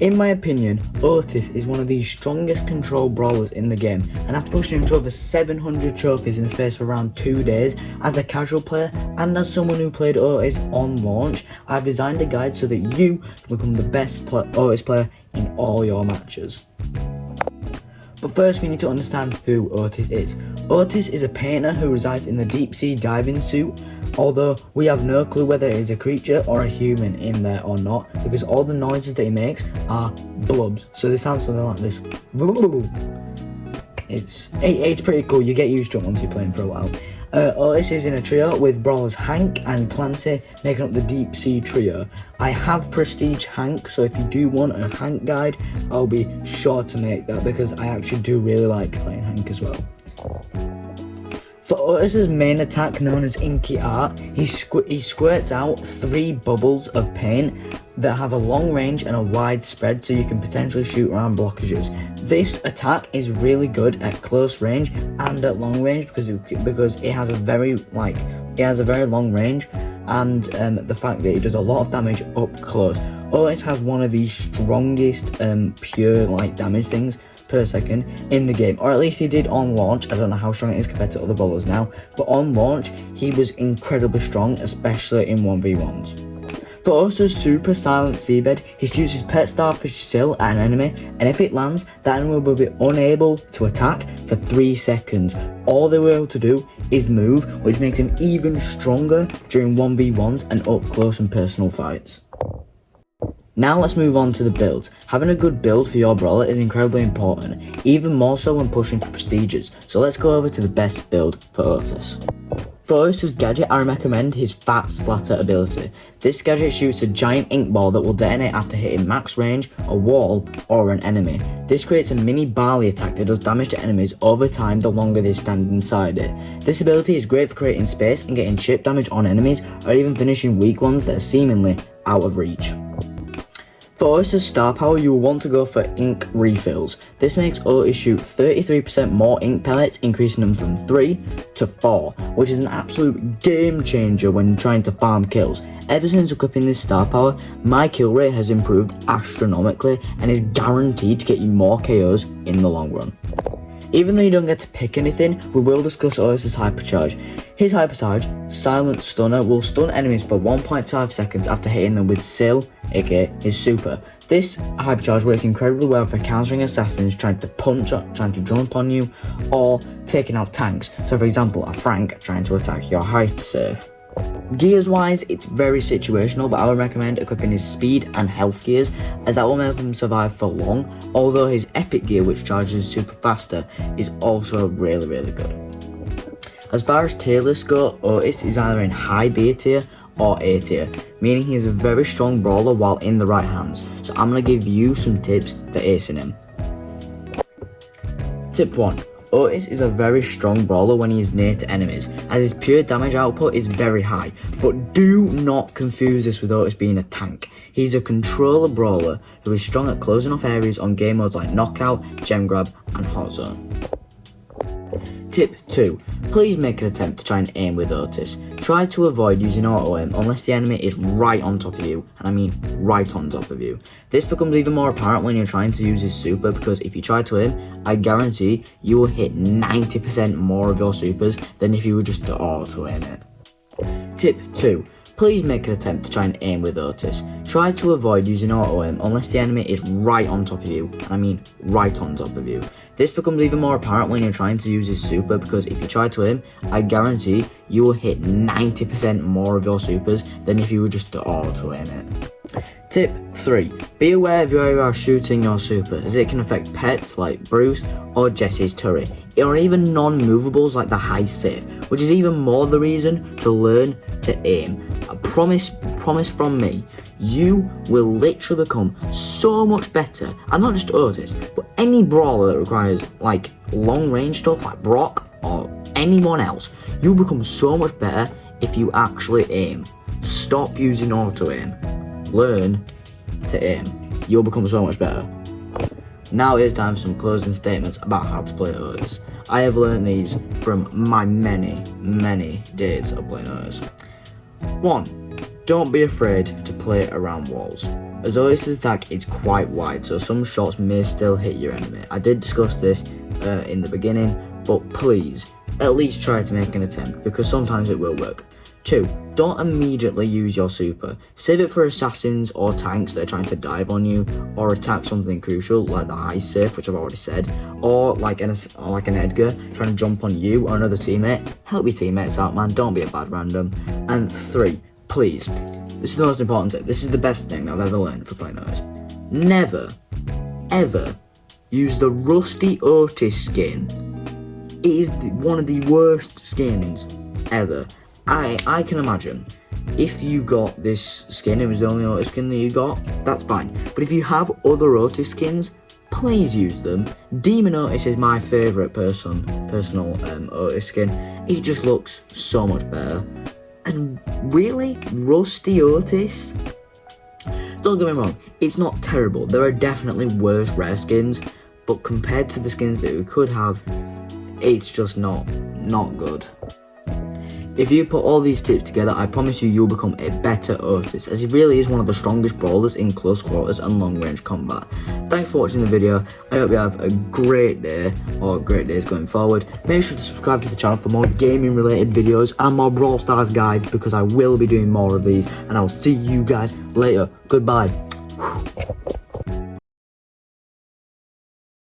In my opinion, Otis is one of the strongest control brawlers in the game, and after pushing him to over 700 trophies in the space of around 2 days, as a casual player and as someone who played Otis on launch, I've designed a guide so that you can become the best Otis player in all your matches. But first we need to understand who Otis is. Otis is a painter who resides in the deep sea diving suit, although we have no clue whether it is a creature or a human in there or not, because all the noises that he makes are blubs. So they sound something like this. It's pretty cool, you get used to it once you're playing for a while. Otis is in a trio with brawlers Hank and Clancy making up the deep sea trio. I have Prestige Hank, so if you do want a Hank guide, I'll be sure to make that because I actually do really like playing Hank as well. For Otis's main attack, known as Inky Art, he squirts out 3 bubbles of paint that have a long range and a wide spread, so you can potentially shoot around blockages. This attack is really good at close range and at long range because it has a very long range, and the fact that it does a lot of damage up close. Otis has one of the strongest pure damage things per second in the game, or at least he did on launch. I don't know how strong it is compared to other brawlers now, but on launch he was incredibly strong, especially in 1v1s. For Otis's super silent seabed, he shoots his pet starfish Sill at an enemy, and if it lands, that enemy will be unable to attack for 3 seconds. All they were able to do is move, which makes him even stronger during 1v1s and up close and personal fights. Now let's move on to the builds. Having a good build for your brawler is incredibly important, even more so when pushing for prestiges, so let's go over to the best build for Otis. For Otis's gadget, I recommend his Fat Splatter ability. This gadget shoots a giant ink ball that will detonate after hitting max range, a wall, or an enemy. This creates a mini barley attack that does damage to enemies over time the longer they stand inside it. This ability is great for creating space and getting chip damage on enemies, or even finishing weak ones that are seemingly out of reach. For Otis' star power, you will want to go for ink refills. This makes Otis shoot 33% more ink pellets, increasing them from 3 to 4, which is an absolute game changer when trying to farm kills. Ever since equipping this star power, my kill rate has improved astronomically and is guaranteed to get you more KOs in the long run. Even though you don't get to pick anything, we will discuss Otis' hypercharge. His hypercharge, Silent Stunner, will stun enemies for 1.5 seconds after hitting them with Sill, aka his super. This hypercharge works incredibly well for countering assassins trying to jump on you, or taking out tanks. So for example, a Frank trying to attack your height safe. Gears wise, it's very situational, but I would recommend equipping his speed and health gears, as that will make him survive for long, although his epic gear, which charges super faster, is also really good. As far as tier lists go, Otis is either in high B tier or A tier, meaning he is a very strong brawler while in the right hands, so I'm going to give you some tips for acing him. Tip 1. Otis is a very strong brawler when he is near to enemies, as his pure damage output is very high, but do not confuse this with Otis being a tank. He's a controller brawler who is strong at closing off areas on game modes like Knockout, Gem Grab and Hot Zone. Tip 2. Please make an attempt to try and aim with Otis. Try to avoid using auto aim unless the enemy is right on top of you, and I mean right on top of you. This becomes even more apparent when you're trying to use his super, because if you try to aim, I guarantee you will hit 90% more of your supers than if you were just to auto aim it. Tip 2. Please make an attempt to try and aim with Otis. Try to avoid using auto aim unless the enemy is right on top of you, and I mean right on top of you. This becomes even more apparent when you're trying to use his super, because if you try to aim, I guarantee you will hit 90% more of your supers than if you were just to auto aim it. Tip 3. Be aware of where you are shooting your super, as it can affect pets like Bruce or Jesse's turret, or even non-movables like the high safe, which is even more the reason to learn to aim. A promise from me, you will literally become so much better, and not just Otis, but any brawler that requires long range stuff like Brock or anyone else. You'll become so much better if you actually aim. Stop using auto aim. Learn to aim. You'll become so much better. Now it's time for some closing statements about how to play Otis. I have learned these from my many days of playing Otis. 1. Don't be afraid to play around walls. as Otis's attack is quite wide, so some shots may still hit your enemy. I did discuss this in the beginning, but please, at least try to make an attempt, because sometimes it will work. 2. Don't immediately use your super. Save it for assassins or tanks that are trying to dive on you, or attack something crucial like the ice safe, which I've already said, or like an Edgar trying to jump on you or another teammate. Help your teammates out, man. Don't be a bad random. And 3, please, this is the most important tip. This is the best thing I've ever learned for playing Otis. Never, ever use the Rusty Otis skin. It is one of the worst skins ever. I can imagine if you got this skin, it was the only Otis skin that you got, that's fine. But if you have other Otis skins, please use them. Demon Otis is my favourite personal Otis skin. It just looks so much better. And really, Rusty Otis? Don't get me wrong, it's not terrible. There are definitely worse rare skins, but compared to the skins that we could have, it's just not good. If you put all these tips together, I promise you'll become a better Otis, as he really is one of the strongest brawlers in close quarters and long range combat. Thanks for watching the video. I hope you have a great day, or great days going forward. Make sure to subscribe to the channel for more gaming related videos and more Brawl Stars guides, because I will be doing more of these, and I'll see you guys later. Goodbye.